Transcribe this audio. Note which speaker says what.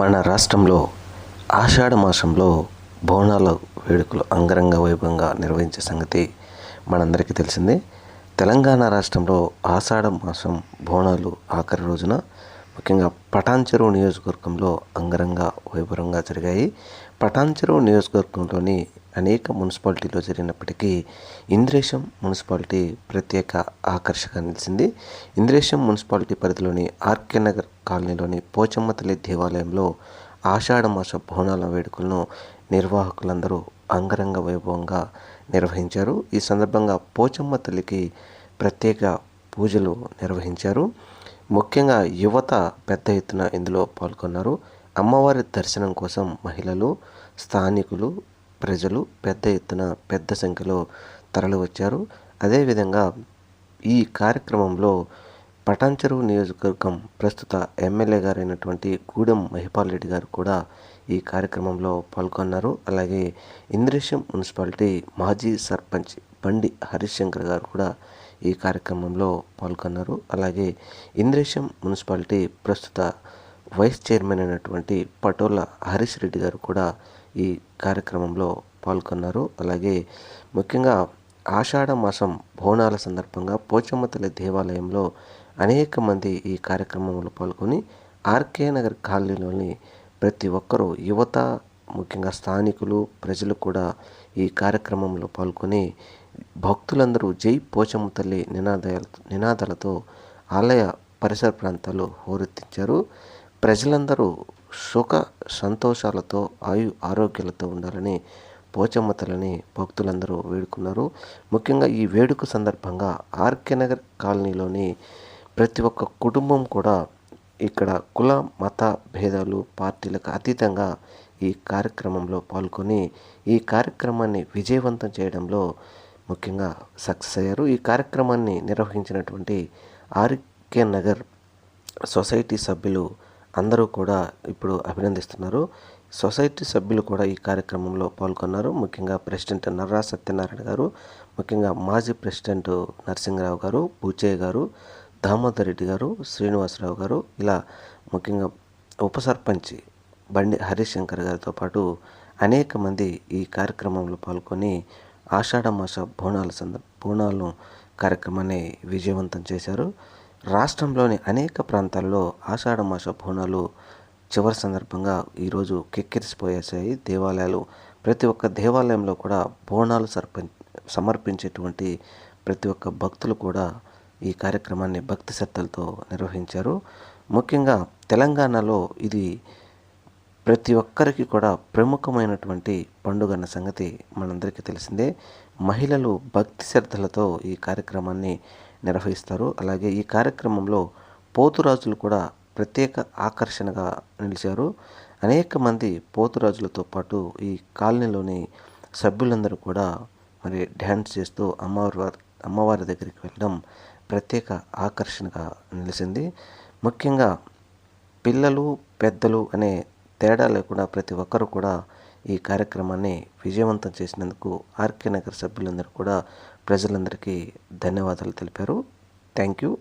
Speaker 1: మన రాష్ట్రంలో ఆషాఢ మాసంలో బోనాల వేడుకలు అంగరంగ వైభవంగా నిర్వహించే సంగతి మనందరికీ తెలిసిందే. తెలంగాణ రాష్ట్రంలో ఆషాఢ మాసం బోనాలు ఆఖరి రోజున ముఖ్యంగా పటాన్చెరు నియోజకవర్గంలో అంగరంగ వైభవంగా జరిగాయి. పటాన్చెరు నియోజకవర్గంలోని అనేక మున్సిపాలిటీలో జరిగినప్పటికీ ఇంద్రేశం మున్సిపాలిటీ ప్రత్యేక ఆకర్షగా నిలిచింది. ఇంద్రేశం మున్సిపాలిటీ పరిధిలోని ఆర్కే నగర్ కాలనీలోని పోచమ్మ తల్లి దేవాలయంలో ఆషాఢ మాస బోనాల వేడుకలను నిర్వాహకులందరూ అంగరంగ వైభవంగా నిర్వహించారు. ఈ సందర్భంగా పోచమ్మ తల్లికి ప్రత్యేక పూజలు నిర్వహించారు. ముఖ్యంగా యువత పెద్ద ఎత్తున ఇందులో పాల్గొన్నారు. అమ్మవారి దర్శనం కోసం మహిళలు, స్థానికులు, ప్రజలు పెద్ద ఎత్తున పెద్ద సంఖ్యలో తరలివచ్చారు. అదేవిధంగా ఈ కార్యక్రమంలో పటాన్చెరు నియోజకవర్గం ప్రస్తుత ఎమ్మెల్యే గారైనటువంటి గూడెం మహిపాల్ రెడ్డి గారు కూడా ఈ కార్యక్రమంలో పాల్గొన్నారు. అలాగే ఇంద్రేశం మున్సిపాలిటీ మాజీ సర్పంచ్ బండి హరిశంకర్ గారు కూడా ఈ కార్యక్రమంలో పాల్గొన్నారు. అలాగే ఇంద్రేశం మున్సిపాలిటీ ప్రస్తుత వైస్ చైర్మన్ అయినటువంటి పటోల హరీష్ రెడ్డి గారు కూడా ఈ కార్యక్రమంలో పాల్గొన్నారు. అలాగే ముఖ్యంగా ఆషాఢ మాసం బోనాల సందర్భంగా పోచమ్మ తల్లి దేవాలయంలో అనేక మంది ఈ కార్యక్రమంలో పాల్గొని ఆర్కే నగర్ కాలనీలోని ప్రతి ఒక్కరూ యువత, ముఖ్యంగా స్థానికులు, ప్రజలు కూడా ఈ కార్యక్రమంలో పాల్గొని భక్తులందరూ జై పోచమ్మ తల్లి నినాదాలతో ఆలయ పరిసర ప్రాంతాలు హోరెత్తించారు. ప్రజలందరూ సుఖ సంతోషాలతో ఆరోగ్యాలతో ఉండాలని పోచమ్మ తల్లిని భక్తులందరూ వేడుకున్నారు. ముఖ్యంగా ఈ వేడుక సందర్భంగా ఆర్కే నగర్ కాలనీలోని ప్రతి ఒక్క కుటుంబం కూడా ఇక్కడ కుల మత భేదాలు పార్టీలకు అతీతంగా ఈ కార్యక్రమంలో పాల్గొని ఈ కార్యక్రమాన్ని విజయవంతం చేయడంలో ముఖ్యంగా సక్సెస్ అయ్యారు. ఈ కార్యక్రమాన్ని నిర్వహించినటువంటి ఆర్కే నగర్ సొసైటీ సభ్యులు అందరూ కూడా ఇప్పుడు అభినందిస్తున్నారు. సొసైటీ సభ్యులు కూడా ఈ కార్యక్రమంలో పాల్గొన్నారు. ముఖ్యంగా ప్రెసిడెంట్ నర్రా సత్యనారాయణ గారు, ముఖ్యంగా మాజీ ప్రెసిడెంట్ నరసింహరావు గారు, బూచయ్య గారు, దామోదర్ రెడ్డి గారు, శ్రీనివాసరావు గారు, ఇలా ముఖ్యంగా ఉప సర్పంచ్ బండి హరిశంకర్ గారితో పాటు అనేక మంది ఈ కార్యక్రమంలో పాల్గొని ఆషాఢ మాస బోనాలు కార్యక్రమాన్ని విజయవంతం చేశారు. రాష్ట్రంలోని అనేక ప్రాంతాల్లో ఆషాఢ మాస బోనాలు చివరి సందర్భంగా ఈరోజు కిక్కిరిసిపోయేసాయి. దేవాలయాలు ప్రతి ఒక్క దేవాలయంలో కూడా బోనాలు సమర్పించేటువంటి ప్రతి ఒక్క భక్తులు కూడా ఈ కార్యక్రమాన్ని భక్తి శ్రద్ధలతో నిర్వహించారు. ముఖ్యంగా తెలంగాణలో ఇది ప్రతి ఒక్కరికి కూడా ప్రముఖమైనటువంటి పండుగ అన్న సంగతి మనందరికీ తెలిసిందే. మహిళలు భక్తి శ్రద్ధలతో ఈ కార్యక్రమాన్ని నిర్వహిస్తారు. అలాగే ఈ కార్యక్రమంలో పోతురాజులు కూడా ప్రత్యేక ఆకర్షణగా నిలిచారు. అనేక మంది పోతురాజులతో పాటు ఈ కాలనీలోని సభ్యులందరూ కూడా మరి డ్యాన్స్ చేస్తూ అమ్మవారి దగ్గరికి వెళ్ళడం ప్రత్యేక ఆకర్షణగా నిలిచింది. ముఖ్యంగా పిల్లలు, పెద్దలు అనే తేడా లేకుండా ప్రతి ఒక్కరూ కూడా ఈ కార్యక్రమాన్ని విజయవంతం చేసినందుకు ఆర్కే నగర్ సభ్యులందరూ కూడా ప్రజలందరికీ ధన్యవాదాలు తెలిపారు. Thank you.